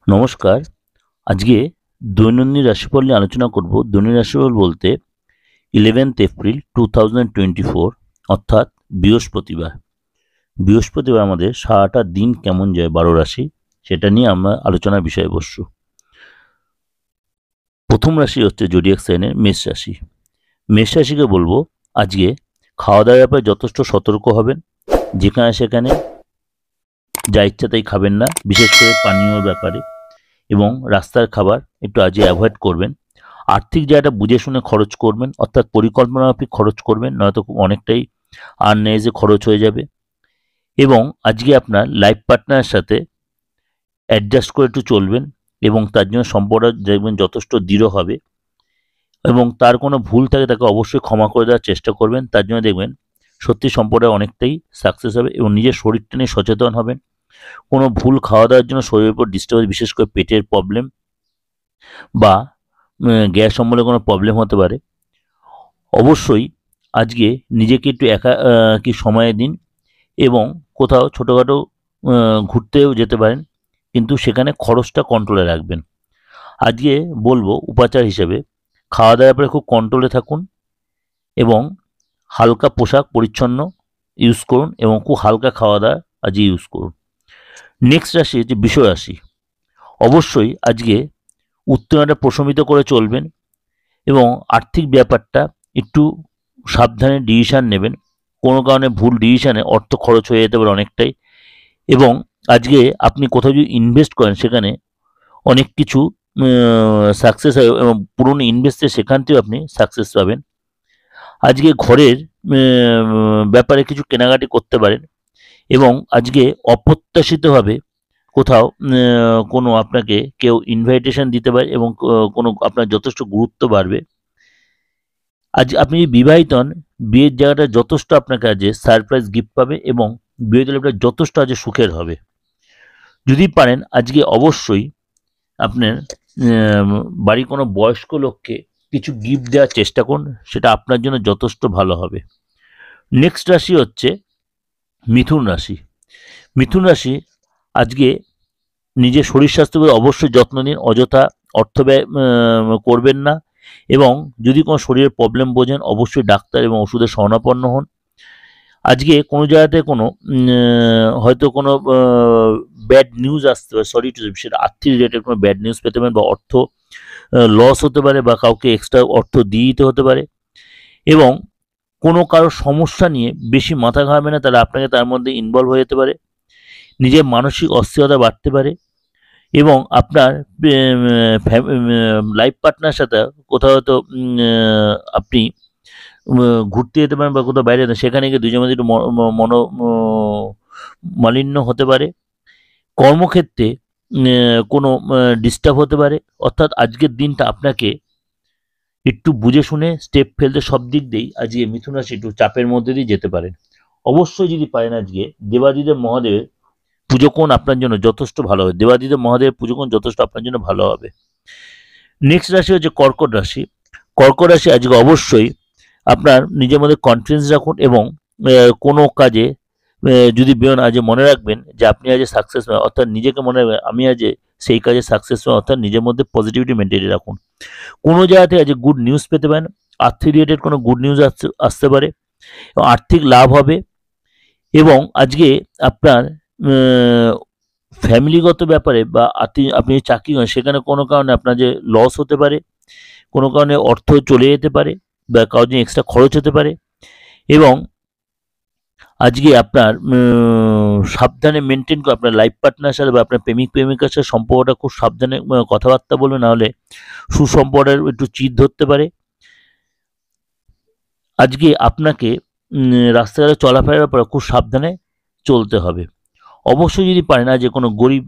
নমস্কার। আজকে দৈনন্দিন রাশিফল নিয়ে আলোচনা করব। দৈনন্দিন রাশিফল বলতে 11th এপ্রিল 2024 অর্থাৎ বৃহস্পতিবার। বৃহস্পতিবার আমাদের সারাটা দিন কেমন যায় 12 রাশি, সেটা নিয়ে আমরা আলোচনার বিষয়বস্তু। প্রথম রাশি হচ্ছে জোডিয়াক সাইনের মেষ রাশি। মেষ রাশিকে বলবো আজকে খাওয়া দাওয়ার ব্যাপারে যথেষ্ট সতর্ক হবেন। যেখানে সেখানে যা ইচ্ছা তাই খাবেন না, বিশেষ করে পানীয়র ব্যাপারে, এবং রাস্তার খাবার একটু আজকে অ্যাভয়েড করবেন। আর্থিক জায়গাটা বুঝে শুনে খরচ করবেন, অর্থাৎ পরিকল্পনামাফিক খরচ করবেন, নয়তো অনেকটাই আননেসে খরচ হয়ে যাবে। এবং আজকে আপনার লাইফ পার্টনারের সাথে অ্যাডজাস্ট করে একটু চলবেন, এবং তার জন্য সম্পর্কটা দেখবেন যথেষ্ট দৃঢ় হবে, এবং তার কোনো ভুল থাকে তাকে অবশ্যই ক্ষমা করে দেওয়ার চেষ্টা করবেন। তার জন্য দেখবেন সত্যি সম্পর্কটা অনেকটাই সাকসেস হবে, এবং নিজের শরীরটা নিয়ে সচেতন হবেন। কোনো ভুল খাওয়া দাওয়ার জন্য শরীরের উপর ডিস্টার্ব, বিশেষ করে পেটের প্রবলেম বা গ্যাস অম্বলে কোনো প্রবলেম হতে পারে। অবশ্যই আজকে নিজেকে একটু একা কি সময় দিন, এবং কোথাও ছোটোখাটো ঘুরতেও যেতে পারেন, কিন্তু সেখানে খরচটা কন্ট্রোলে রাখবেন। আজকে বলবো উপাচার হিসেবে খাওয়া দাওয়ার ব্যাপারে খুব কন্ট্রোলে থাকুন, এবং হালকা পোশাক পরিচ্ছন্ন ইউজ করুন, এবং খুব হালকা খাওয়া দাওয়া আজকে ইউজ করুন। নেক্সট রাশি হচ্ছে বৃষ রাশি। অবশ্যই আজকে উত্তেজনাটা প্রশমিত করে চলবেন, এবং আর্থিক ব্যাপারটা একটু সাবধানে ডিসিশান নেবেন। কোনো কারণে ভুল ডিসিশানে অর্থ খরচ হয়ে যেতে পারে অনেকটাই, এবং আজকে আপনি কোথাও যদি ইনভেস্ট করেন সেখানে অনেক কিছু সাকসেস হয়, এবং পুরনো ইনভেস্টে সেখান থেকেও আপনি সাকসেস পাবেন। আজকে ঘরের ব্যাপারে কিছু কেনাকাটি করতে পারেন, এবং আজকে অপ্রত্যাশিতভাবে কোথাও কোনো আপনাকে কেউ ইনভাইটেশন দিতে পারে, এবং কোনো আপনার যথেষ্ট গুরুত্ব বাড়বে। আজ আপনি যদি বিবাহিত হন, বিয়ের জায়গাটা যথেষ্ট আপনাকে আজ সারপ্রাইজ গিফট পাবে, এবং বিয়ের লাইফটা যথেষ্ট আজ সুখের হবে। যদি পারেন আজকে অবশ্যই আপনার বাড়ির কোনো বয়স্ক লোককে কিছু গিফট দেওয়ার চেষ্টা করুন, সেটা আপনার জন্য যথেষ্ট ভালো হবে। নেক্সট রাশি হচ্ছে মিথুন রাশি। মিথুন রাশি আজকে নিজের শরীর স্বাস্থ্যের অবশ্যই যত্ন নিন, অযথা অর্থ ব্যয় করবেন না, এবং যদি কোনো শরীরের প্রবলেম বোঝেন অবশ্যই ডাক্তার এবং ওষুধের শরণাপন্ন হন। আজকে কোনো জায়গাতে কোনো হয়তো কোনো ব্যাড নিউজ আসতে পারে, সরি টু সেটা আর্থিক রিলেটেড কোনো ব্যাড নিউজ পেতে পারেন, বা অর্থ লস হতে পারে, বা কাউকে এক্সট্রা অর্থ দিয়ে দিতে হতে পারে। এবং কোনো কারো সমস্যা নিয়ে বেশি মাথা ঘামাবে না, তাহলে আপনাকে তার মধ্যে ইনভলভ হয়ে যেতে পারে। নিজের মানসিক অস্থিরতা বাড়তে পারে, এবং আপনার লাইফ পার্টনার সাথে কোথাও হয়তো আপনি ঘুরতে যেতে পারেন, বা কোথাও বাইরে সেখানে গিয়ে দুজনের মধ্যে একটু মালিন্য হতে পারে। কর্মক্ষেত্রে কোনো ডিস্টার্ব হতে পারে, অর্থাৎ আজকের দিনটা আপনাকে একটু বুঝে শুনে স্টেপ ফেলতে সব দিক দিয়েই আজকে মিথুন রাশি একটু চাপের মধ্যে দিয়ে যেতে পারেন। অবশ্যই যদি পারেন আজকে দেবাদিদেব মহাদেবের পুজো করুন, আপনার জন্য যথেষ্ট ভালো হবে। দেবাদিদেব মহাদেবের পুজো করুন, যথেষ্ট আপনার জন্য ভালো হবে। নেক্সট রাশি হচ্ছে কর্কট রাশি। কর্কট রাশি আজকে অবশ্যই আপনার নিজের মধ্যে কনফিডেন্স রাখুন, এবং কোনো কাজে যদি বেরোন আজ মনে রাখবেন যে আপনি আজ সাকসেস, অর্থাৎ নিজেকে মনে রাখবেন আমি আজ সেই কাজে সাকসেস, অর্থাৎ নিজের মধ্যে পজিটিভিটি মেনটেন রাখুন। কোনো জায়গাতে আজ গুড নিউজ পেতে পারেন, আর্থিক রিলেটেড কোনো গুড নিউজ আসতে পারে, এবং আর্থিক লাভ হবে। এবং আজকে আপনার ফ্যামিলিগত ব্যাপারে বা আপনি চাকরি করেন সেখানে কোনো কারণে আপনার যে লস হতে পারে, কোনো কারণে অর্থ চলে যেতে পারে, বা কারোর জন্য এক্সট্রা খরচ হতে পারে। এবং আজকে আপনার সাবধানে মেনটেন করে আপনার লাইফ পার্টনার সাথে বা আপনার প্রেমিক প্রেমিকার সাথে সম্পর্কটা খুব সাবধানে কথাবার্তা বলবেন, নাহলে সুসম্পর্কের একটু চির ধরতে পারে। আজকে আপনাকে রাস্তাঘাটে চলাফেরার ব্যাপারে খুব সাবধানে চলতে হবে। অবশ্যই যদি পারেন যে কোনো গরিব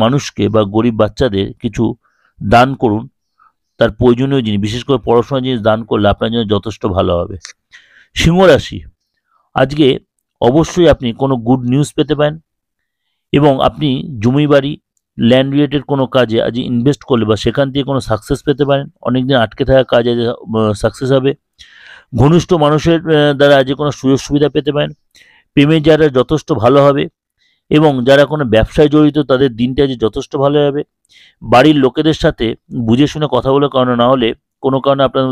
মানুষকে বা গরিব বাচ্চাদের কিছু দান করুন, তার প্রয়োজনীয় জিনিস, বিশেষ করে পড়াশোনার জিনিস দান করলে আপনার জন্য যথেষ্ট ভালো হবে। সিংহ রাশি আজকে অবশ্যই আপনি কোনো গুড নিউজ পেতে পারেন, এবং আপনি জমি বাড়ি ল্যান্ড রিলেটেড কোনো কাজে আজ ইনভেস্ট করলে বা সেখান থেকে কোনো সাকসেস পেতে পারেন। অনেকদিন আটকে থাকা কাজ আজ সাকসেস হবে। ঘনিষ্ঠ মানুষের দ্বারা আজ কোনো সুযোগ সুবিধা পেতে পারেন। প্রেমের জায়গাটা যথেষ্ট ভালো হবে, এবং যারা কোনো ব্যবসায় জড়িত তাদের দিনটা যে যথেষ্ট ভালো যাবে। বাড়ির লোকেদের সাথে বুঝে শুনে কথা বলে, কারণ না হলে কোনো কারণে আপনার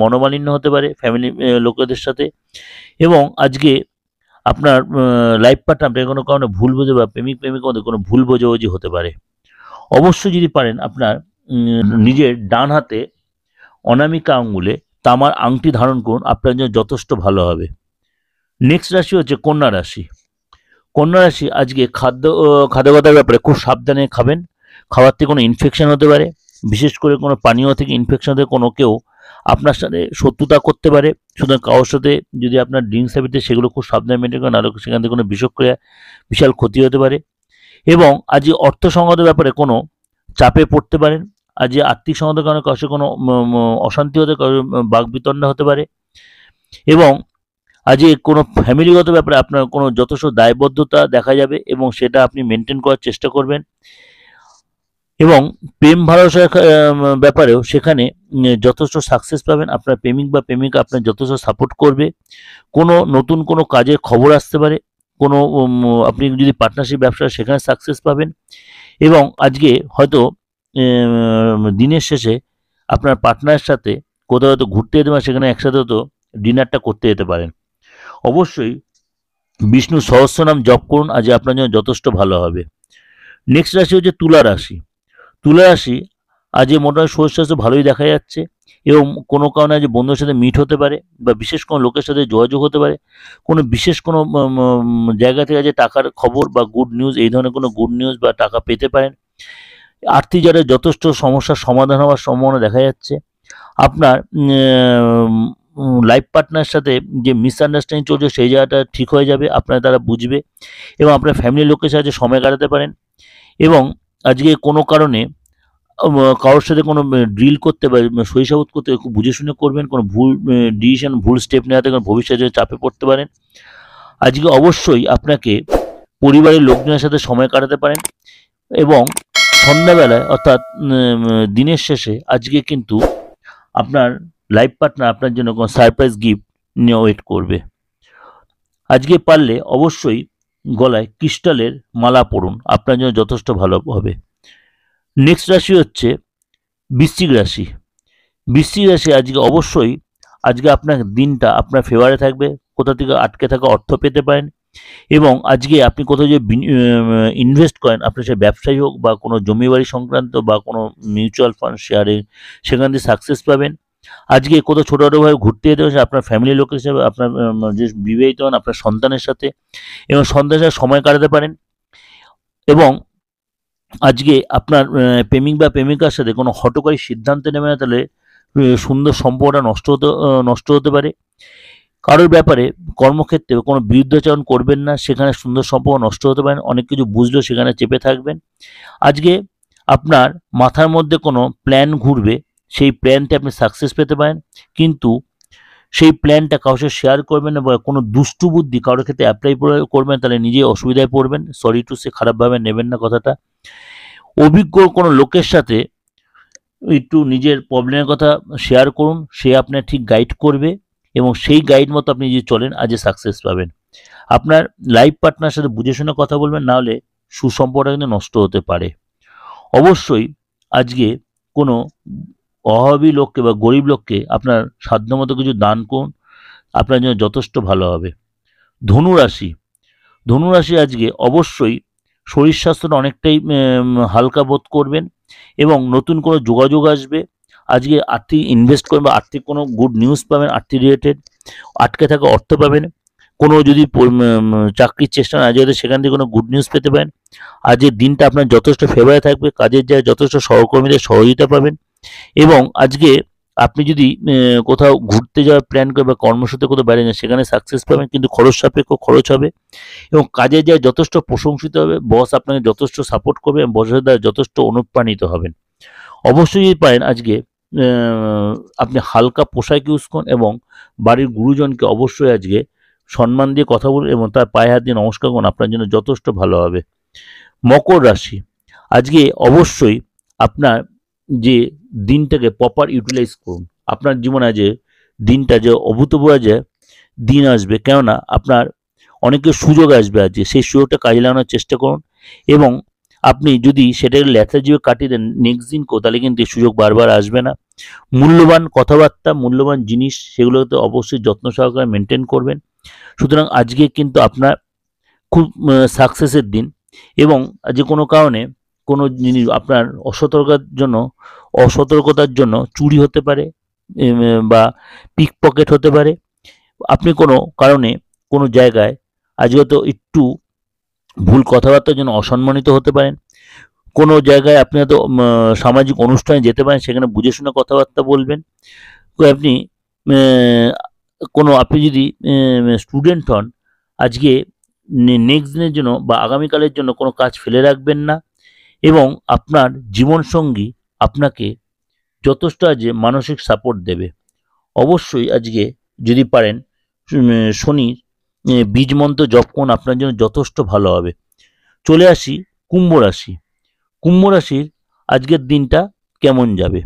মনোমালিন্য হতে পারে ফ্যামিলি লোকেদের সাথে। এবং আজকে আপনার লাইফ পার্টনার আপনাকে কোনো কারণে ভুল বোঝে বা প্রেমিক প্রেমিকার মধ্যে কোনো ভুল বোঝাবুঝি হতে পারে। অবশ্যই যদি পারেন আপনার নিজের ডান হাতে অনামিকা আঙ্গুলে তামার আংটি ধারণ করুন, আপনার জন্য যথেষ্ট ভালো হবে। নেক্সট রাশি হচ্ছে কন্যা রাশি। কন্যা রাশি আজকে খাদ্যগতার ব্যাপারে খুব সাবধানে খাবেন। খাওয়ার থেকে কোনো ইনফেকশন হতে পারে, বিশেষ করে কোনো পানীয় থেকে ইনফেকশন হতে কোনো কেউ আপনার সাথে শত্রুতা করতে পারে। সুতরাং কারোর সাথে যদি আপনার ড্রিঙ্কস হ্যাবিটে সেগুলো খুব সাবধানে মেনটেন করেন, নাহলে সেখান থেকে কোনো বিষক্রিয়া বিশাল ক্ষতি হতে পারে। এবং আজকে অর্থ সংক্রান্ত ব্যাপারে কোনো চাপে পড়তে পারেন। আজকে আর্থিক সংক্রান্ত কারণে কারোর সাথে কোনো অশান্তি হতে, কারোর বাকবিতণ্ডা হতে পারে। এবং আজকে কোনো ফ্যামিলিগত ব্যাপারে আপনার কোনো যথেষ্ট দায়বদ্ধতা দেখা যাবে এবং সেটা আপনি মেনটেন করার চেষ্টা করবেন। এবং প্রেম ভালোবাসার ব্যাপারেও সেখানে যথেষ্ট সাকসেস পাবেন। আপনার প্রেমিক বা প্রেমিকা আপনার যথেষ্ট সাপোর্ট করবে। কোনো নতুন কোনো কাজের খবর আসতে পারে, কোনো আপনি যদি পার্টনারশিপ ব্যবসা সেখানে সাকসেস পাবেন। এবং আজকে হয়তো দিনের শেষে আপনার পার্টনারের সাথে কোথাও হয়তো ঘুরতে যেতে পারেন, সেখানে একসাথে হয়তো ডিনারটা করতে যেতে পারেন। অবশ্যই বিষ্ণু সহস্রনাম জপ করুন, আজ আপনার জন্য যথেষ্ট ভালো হবে। নেক্সট রাশি হচ্ছে তুলা রাশি। তুলা রাশি আজ মোটামুটি শরীর স্বাস্থ্য ভালোই দেখা যাচ্ছে এবং কোনো কারণে আজ বন্ধুদের সাথে মিট হতে পারে বা বিশেষ কোনো লোকের সাথে যোগাযোগ হতে পারে। কোনো বিশেষ কোনো জায়গা থেকে আজ টাকার খবর বা গুড নিউজ, এই ধরনের কোনো গুড নিউজ বা টাকা পেতে পারেন। আর্থিক জায়গায় যথেষ্ট সমস্যার সমাধান হওয়ার সম্ভাবনা দেখা যাচ্ছে। আপনার লাইফ পার্টনারের সাথে যে মিসআন্ডারস্ট্যান্ডিং চলছে সেই জায়গাটা ঠিক হয়ে যাবে, আপনার তারা বুঝবে এবং আপনার ফ্যামিলির লোকের সাথে সময় কাটাতে পারেন। এবং আজকে কোনো কারণে কারোর সাথে কোনো ড্রিল করতে বা সহিসাবুত করতে খুব বুঝে শুনে করবেন। কোনো ভুল ডিসিশন, ভুল স্টেপ নেওয়াতে কোনো ভবিষ্যতে চাপে পড়তে পারেন। আজকে অবশ্যই আপনাকে পরিবারের লোকজনের সাথে সময় কাটাতে পারেন এবং সন্ধ্যাবেলায় অর্থাৎ দিনের শেষে আজকে কিন্তু আপনার লাইফ পার্টনার আপনার জন্য কোনো সারপ্রাইজ গিফট নিয়ে ওয়েট করবে। আজকে পারলে অবশ্যই গলায় ক্রিস্টালের মালা পরুন, আপনার জন্য যথেষ্ট ভালো হবে। নেক্সট রাশি হচ্ছে বৃশ্চিক রাশি। বৃশ্চিক রাশি আজকে অবশ্যই আজকে আপনার দিনটা আপনার ফেভারে থাকবে। কোথা থেকে আটকে থাকা অর্থ পেতে পারেন এবং আজকে আপনি কোথাও যে ইনভেস্ট করেন, আপনার সে ব্যবসায়ী হোক বা কোনো জমি বাড়ি সংক্রান্ত বা কোনো মিউচুয়াল ফান্ড শেয়ারে, সেখান থেকে সাকসেস পাবেন। আজকে কোথাও ছোটোখাটোভাবে ঘুরতে যেতে হচ্ছে আপনার ফ্যামিলির লোকের হিসাবে, আপনার যে বিবাহিত হন আপনার সন্তানের সাথে এবং সন্তানের সাথে সময় কাটাতে পারেন। এবং আজকে আপনার প্রেমিক বা প্রেমিকার সাথে কোনো হঠকারী সিদ্ধান্ত নেবে না, তাহলে সুন্দর সম্পর্কটা নষ্ট হতে পারে। কারোর ব্যাপারে কর্মক্ষেত্রে কোনো বিরুদ্ধাচরণ করবেন না, সেখানে সুন্দর সম্পর্ক নষ্ট হতে পারেন। অনেক কিছু বুঝলেও সেখানে চেপে থাকবেন। আজকে আপনার মাথার মধ্যে কোনো প্ল্যান ঘুরবে, সেই প্ল্যানতে আপনি সাকসেস পেতে পারেন, কিন্তু সেই প্ল্যানটা কারোর সাথে শেয়ার করবেন না বা কোনো দুষ্টু বুদ্ধি কারোর ক্ষেত্রে অ্যাপ্লাই করবেন, তাহলে নিজে অসুবিধায় পড়বেন। সরি টু সে, খারাপভাবে নেবেন না কথাটা। অভিজ্ঞ কোনো লোকের সাথে একটু নিজের প্রবলেমের কথা শেয়ার করুন, সে আপনার ঠিক গাইড করবে এবং সেই গাইড মতো আপনি যদি চলেন আজ সাকসেস পাবেন। আপনার লাইফ পার্টনারের সাথে বুঝে শুনে কথা বলবেন, না হলে সুসম্পর্কটা কিন্তু নষ্ট হতে পারে। অবশ্যই আজকে কোনো অভাবী লোককে বা গরিব লোককে আপনার সাধ্যমতো কিছু দান করুন, আপনার জন্য যথেষ্ট ভালো হবে। ধনুরাশি। ধনুরাশি আজকে অবশ্যই শরীর স্বাস্থ্যটা অনেকটাই হালকা বোধ করবেন এবং নতুন কোনো যোগাযোগ আসবে। আজকে আর্থিক ইনভেস্ট করবেন বা আর্থিক কোনো গুড নিউজ পাবেন, আর্থিক রিলেটেড আটকে থাকা অর্থ পাবেন। কোনো যদি চাকরির চেষ্টা না যেতে সেখান থেকে কোনো গুড নিউজ পেতে পারেন। আজকের দিনটা আপনার যথেষ্ট ফেভারে থাকবে, কাজের জায়গায় যথেষ্ট সহকর্মীদের সহযোগিতা পাবেন। এবং আজকে আপনি যদি কোথাও ঘুরতে যাওয়ার প্ল্যান করেন বা কর্মসূত্রে কোথাও বাইরে যান, সেখানে সাকসেস পাবেন, কিন্তু খরচ সাপেক্ষ খরচ হবে এবং কাজের জায়গায় যথেষ্ট প্রশংসিত হবে। বস আপনাকে যথেষ্ট সাপোর্ট করবে এবং বসের দ্বারা যথেষ্ট অনুপ্রাণিত হবেন। অবশ্যই যদি পারেন আজকে আপনি হালকা পোশাক ইউজ করুন এবং বাড়ির গুরুজনকে অবশ্যই আজকে সম্মান দিয়ে কথা বলুন এবং তার পায়ে হাত দিয়ে নমস্কার করুন, আপনার জন্য যথেষ্ট ভালো হবে। মকর রাশি। আজকে অবশ্যই আপনার যে দিনটাকে প্রপার ইউটিলাইজ করুন। আপনার জীবনে যে দিনটা যে অভূতপূর্ব যে দিন আসবে, কেননা আপনার অনেকের সুযোগ আসবে আজকে, সেই সুযোগটা কাজে লাগানোর চেষ্টা করুন। এবং আপনি যদি সেটাকে লেথার্জিভাবে কাটিয়ে দেন নেক্সট দিনকেও, তাহলে কিন্তু এই সুযোগ বারবার আসবে না। মূল্যবান কথাবার্তা, মূল্যবান জিনিস, সেগুলোতে অবশ্যই যত্ন সহকারে মেনটেন করবেন। সুতরাং আজকে কিন্তু আপনার খুব সাকসেসের দিন। এবং যে কোনো কারণে কোনো জিনিস আপনার অসতর্কতার জন্য চুরি হতে পারে, বা পিক পকেট হতে পারে। আপনি কোনো কারণে কোনো জায়গায় আজকে তো একটু ভুল কথাবার্তার জন্য অসম্মানিত হতে পারেন। কোনো জায়গায় আপনি হয়তো সামাজিক অনুষ্ঠানে যেতে পারেন, সেখানে বুঝে শুনে কথাবার্তা বলবেন। আপনি আপনি যদি স্টুডেন্ট হন, আজকে নেক্সট দিনের জন্য বা আগামীকালের জন্য কোনো কাজ ফেলে রাখবেন না। এবং আপনার জীবনসঙ্গী আপনাকে যথেষ্ট আজকে মানসিক সাপোর্ট দেবে। অবশ্যই আজকে যদি পারেন শনির বীজ মন্ত্র জপ করুন, আপনার জন্য যথেষ্ট ভালো হবে। চলে আসি কুম্ভ রাশি। কুম্ভ রাশির আজকের দিনটা কেমন যাবে?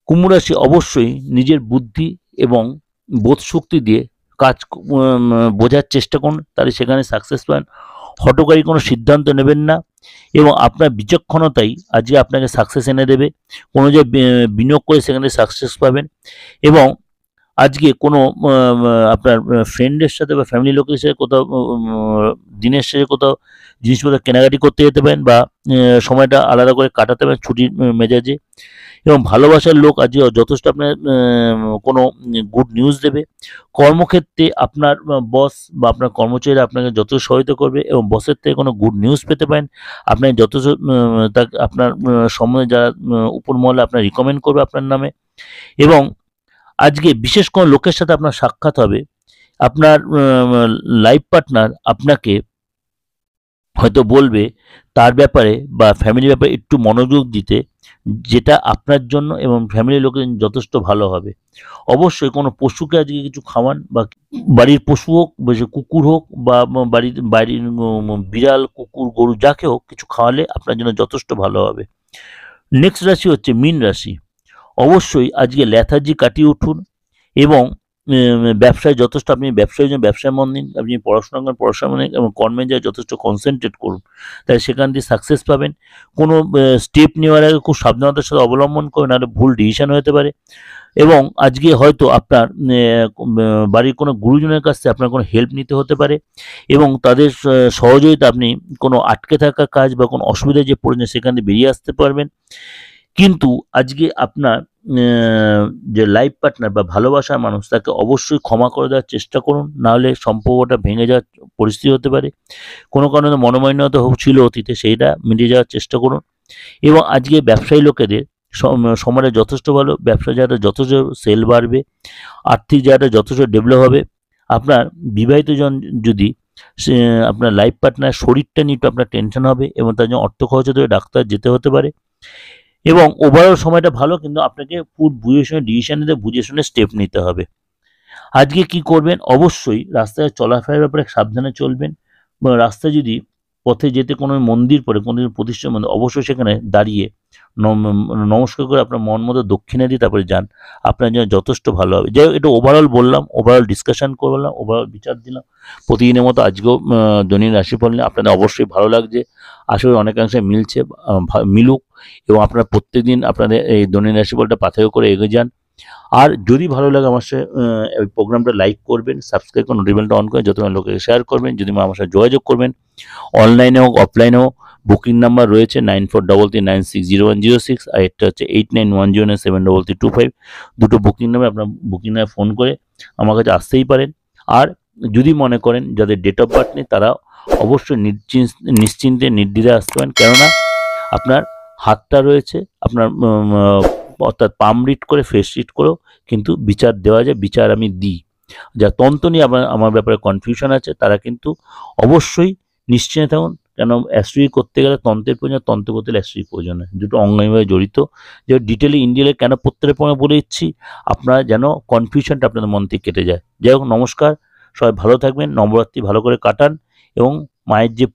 কুম্ভ রাশি অবশ্যই নিজের বুদ্ধি এবং বোধশক্তি দিয়ে কাজ বোঝার চেষ্টা করুন, তাহলে সেখানে সাকসেস পান। হঠকারী কোনো সিদ্ধান্ত নেবেন না, এবং আপনার বিচক্ষণতাই আজকে আপনাকে সাকসেস এনে দেবে। কোনো যে বিনিয়োগ করে সেখানে সাকসেস পাবেন। এবং আজকে কোনো আপনার ফ্রেন্ডের সাথে বা ফ্যামিলি লোকের সাথে কোথাও দিনের শেষে কোথাও জিনিসপত্র কেনাকাটি করতে যেতে পারেন, বা সময়টা আলাদা করে কাটাতে পারেন ছুটির মেজাজে। এবং ভালোবাসার লোক আজকে যথেষ্ট আপনার কোনো গুড নিউজ দেবে। কর্মক্ষেত্রে আপনার বস বা আপনার কর্মচারীরা আপনাকে যথেষ্ট সহায়তা করবে, এবং বসের থেকে কোনো গুড নিউজ পেতে পারেন। আপনার যথেষ্ট আপনার সম্বন্ধে যারা উপর মহলে আপনার রিকমেন্ড করবে আপনার নামে। এবং আজকে বিশেষ কোনো লোকের সাথে আপনার সাক্ষাৎ হবে। আপনার লাইফ পার্টনার আপনাকে হয়তো বলবে তার ব্যাপারে বা ফ্যামিলির ব্যাপারে একটু মনোযোগ দিতে, যেটা আপনার জন্য এবং ফ্যামিলির লোকের যথেষ্ট ভালো হবে। অবশ্যই কোনো পশুকে আজকে কিছু খাওয়ান, বা বাড়ির পশু হোক, কুকুর হোক, বা বাড়ির বিড়াল, কুকুর, গরু, যাকে হোক কিছু খাওয়ালে আপনার জন্য যথেষ্ট ভালো হবে। নেক্সট রাশি হচ্ছে মীন রাশি। অবশ্যই আজকে লেথার্জি কাটিয়ে উঠুন, এবং ব্যবসায় যথেষ্ট আপনি ব্যবসায় মন দিন। আপনি পড়াশোনা করেন, পড়াশোনা মন দিন, এবং কর্মে যায় যথেষ্ট কনসেন্ট্রেট করুন, তাই সেখান দিয়ে সাকসেস পাবেন। কোনো স্টেপ নেওয়ার আগে খুব সাবধানতার সাথে অবলম্বন করুন, নাহলে ভুল ডিসিশন হতে পারে। এবং আজকে হয়তো আপনার বাড়ির কোনো গুরুজনের কাছ থেকে আপনার কোনো হেল্প নিতে হতে পারে, এবং তাদের সহযোগিতা আপনি কোনো আটকে থাকা কাজ বা কোনো অসুবিধায় যে পড়েছেন সেখান থেকে বেরিয়ে আসতে পারবেন। কিন্তু আজকে আপনার যে লাইফ পার্টনার বা ভালোবাসার মানুষ, তাকে অবশ্যই ক্ষমা করে দেওয়ার চেষ্টা করুন, নাহলে সম্পর্কটা ভেঙে যাওয়ার পরিস্থিতি হতে পারে। কোনো কারণে মনোমালিন্যতা ছিল অতীতে, সেইটা মিটিয়ে যাওয়ার চেষ্টা করুন। এবং আজকে ব্যবসায়ী লোকেদের সময়টা যথেষ্ট ভালো, ব্যবসা জায়গাটা যথেষ্ট সেল বাড়বে, আর্থিক জায়গাটা যথেষ্ট ডেভেলপ হবে। আপনার বিবাহিত জন যদি আপনার লাইফ পার্টনার শরীরটা নিয়ে একটু আপনার টেনশন হবে, এবং তার জন্য অর্থ খরচ হতে ডাক্তার যেতে হতে পারে। এবং ওভারঅল সময়টা ভালো, কিন্তু আপনাকে বুঝে শুনে ডিসিশন নিতে, বুঝে শুনে স্টেপ নিতে হবে। আজকে কি করবেন? অবশ্যই রাস্তায় চলাফেরার ব্যাপারে সাবধানে চলবেন। রাস্তায় যদি পথে যেতে কোনো মন্দির পড়ে, কোনো প্রতিষ্ঠান মন্দির, অবশ্যই সেখানে দাঁড়িয়ে নমস্কার করে আপনার মন মতো দক্ষিণা দিয়ে তারপরে যান, আপনার জন্য যথেষ্ট ভালো হবে। যাই হোক, এটা ওভারঅল বললাম, ওভারঅল ডিসকাশন করলাম, ওভারঅল বিচার দিলাম। প্রতিদিনের মতো আজকেও দৈনিক রাশিফল নিয়ে আপনাদের অবশ্যই ভালো লাগছে, আসলে অনেকাংশে মিলছে, মিলুক। এবং আপনারা প্রত্যেকদিন আপনাদের এই দৈনিক রাশিফলটা পাথেয় করে এগিয়ে যান। আর যদি ভালো লাগে আমার সাথে এই প্রোগ্রামটা লাইক করবেন, সাবস্ক্রাইব করে নোটিফিকেশনটা অন করে যত লোকের শেয়ার করবেন। যদি আমার সাথে যোগাযোগ করবেন, অনলাইনে হোক অফলাইনে হোক, বুকিং নাম্বার রয়েছে 9433960106, আর একটা হচ্ছে 8910973325। দুটো বুকিং নাম্বার, আপনার বুকিং নাম্বার ফোন করে আমার কাছে আসতেই পারেন। আর যদি মনে করেন যাদের ডেট অফ বার্থ নেই, তারা অবশ্যই নিশ্চিন্তে নির্দ্বিধায় আসতে পারেন, কেননা আপনার হাতটা রয়েছে আপনার অর্থাৎ পাম রিড করে ফেস রিড করেও কিন্তু বিচার দেওয়া যায়, বিচার আমি দিই। যা তন্ত্র নিয়ে আমার ব্যাপারে কনফিউশন আছে, তারা কিন্তু অবশ্যই নিশ্চিন্তে থাকুন, কেন অ্যাস্ট্রোলজি করতে গেলে তন্ত্রের প্রয়োজন, তন্ত্র করতে গেলে অ্যাস্ট্রোলজি প্রয়োজন হয়, দুটো অঙ্গাঙ্গিভাবে জড়িত। যে ডিটেলে ইন্ডিয়ালে কেন প্রত্যেকের পরে বলে দিচ্ছি, আপনারা যেন কনফিউশনটা আপনাদের মন থেকে কেটে যায়। যাই হোক, নমস্কার, সবাই ভালো থাকবেন, নবরাত্রি ভালো করে কাটান, এবং মায়ের যে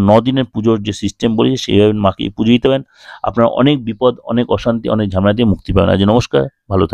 9 দিনের পুজোর যে সিস্টেম বলেছি সেইভাবে মাকে পুজো দিতে পারেন। আপনারা অনেক বিপদ, অনেক অশান্তি, অনেক ঝামেলা দিয়ে মুক্তি পাবেন। আজ নমস্কার, ভালো থাকবেন।